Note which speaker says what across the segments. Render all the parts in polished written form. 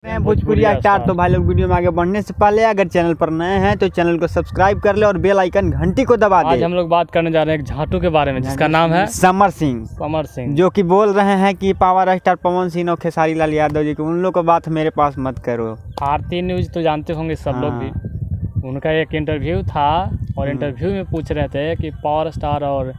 Speaker 1: मैं भोजपुरी स्टार। तो भाई लोग वीडियो में आगे बढ़ने से पहले अगर चैनल पर नए हैं तो चैनल को सब्सक्राइब कर ले और बेल आइकन घंटी को दबा दे।
Speaker 2: आज हम लोग बात करने जा रहे हैं एक झाटू के बारे में जिसका नाम है
Speaker 1: समर सिंह, जो कि बोल रहे हैं कि पावर स्टार पवन सिंह और खेसारी लाल यादव जी की उन लोग को बात मेरे पास मत करो।
Speaker 2: भारतीय न्यूज़ तो जानते होंगे सब लोग भी। उनका एक इंटरव्यू था और इंटरव्यू में पूछ रहे थे कि पावर स्टार और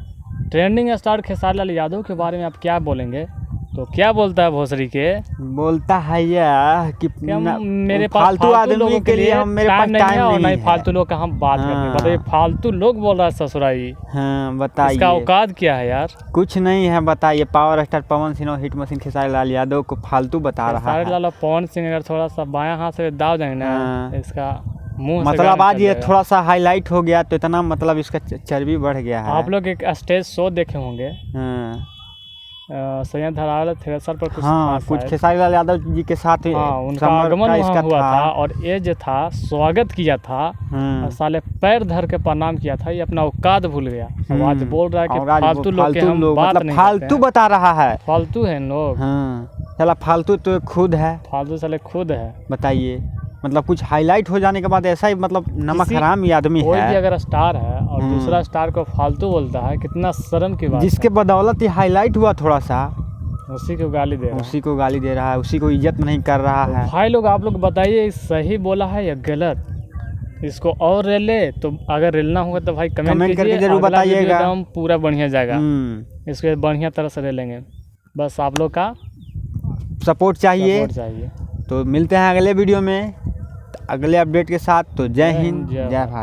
Speaker 2: ट्रेंडिंग स्टार खेसारी लाल यादव के बारे में आप क्या बोलेंगे। तो क्या बोलता है भोसड़ी के,
Speaker 1: बोलता है यह कि
Speaker 2: मेरे पास फालतू आदमी के लिए हम मेरे पास टाइम नहीं है और नहीं फालतू लोग का हम बात करते हैं। बताइए, फालतू लोग बोल रहा है ससुराई।
Speaker 1: हाँ बताइए,
Speaker 2: इसका औकात क्या है यार।
Speaker 1: कुछ नहीं है, बताइए। पावर स्टार पवन सिंह और हिट मशीन खेसारी लाल यादव को फालतू बता रहा है।
Speaker 2: खेसारी लाल और पवन सिंह अगर थोड़ा सा बायां हाथ से दाव जाएंगे ना, इसका मुंह
Speaker 1: मतलब आज ये थोड़ा सा हाईलाइट हो गया तो इतना मतलब इसका चर्बी बढ़ गया है।
Speaker 2: आप लोग एक स्टेज शो देखे होंगे, संजय धराल थ्रेसर पर
Speaker 1: कुछ खेसारी लाल यादव जी के साथ
Speaker 2: उनका आगमन वहाँ हुआ था और ये जो था स्वागत किया था और साले पैर धर के प्रणाम किया था। ये अपना औकात भूल गया। अब आज बोल रहा है कि फालतू लोग के हम बात नहीं
Speaker 1: फालतू बता रहा है।
Speaker 2: फालतू है लोग।
Speaker 1: साला फालतू तो खुद है।
Speaker 2: फालतू साले खुद है।
Speaker 1: बताइए, मतलब कुछ हाईलाइट हो जाने के बाद ऐसा ही मतलब नमक हराम ही आदमी है।
Speaker 2: कोई भी अगर स्टार है और दूसरा स्टार को फालतू बोलता है, कितना शर्म की बात।
Speaker 1: जिसके बदौलत ही हाईलाइट हुआ थोड़ा सा,
Speaker 2: उसी को गाली दे रहा है।
Speaker 1: उसी को गाली दे रहा है, उसी को इज्जत नहीं कर रहा है।
Speaker 2: भाई लोग आप लोग बताइए, सही बोला है या गलत। इसको और रेल ले तो अगर रेलना होगा तो भाई कमेंट करके जरूर बताइएगा। हम पूरा बढ़िया जाएगा, इसको बढ़िया तरह से रेलेंगे। बस आप लोग का
Speaker 1: सपोर्ट चाहिए। तो मिलते हैं अगले वीडियो में अगले अपडेट के साथ। तो जय हिंद, जय भारत।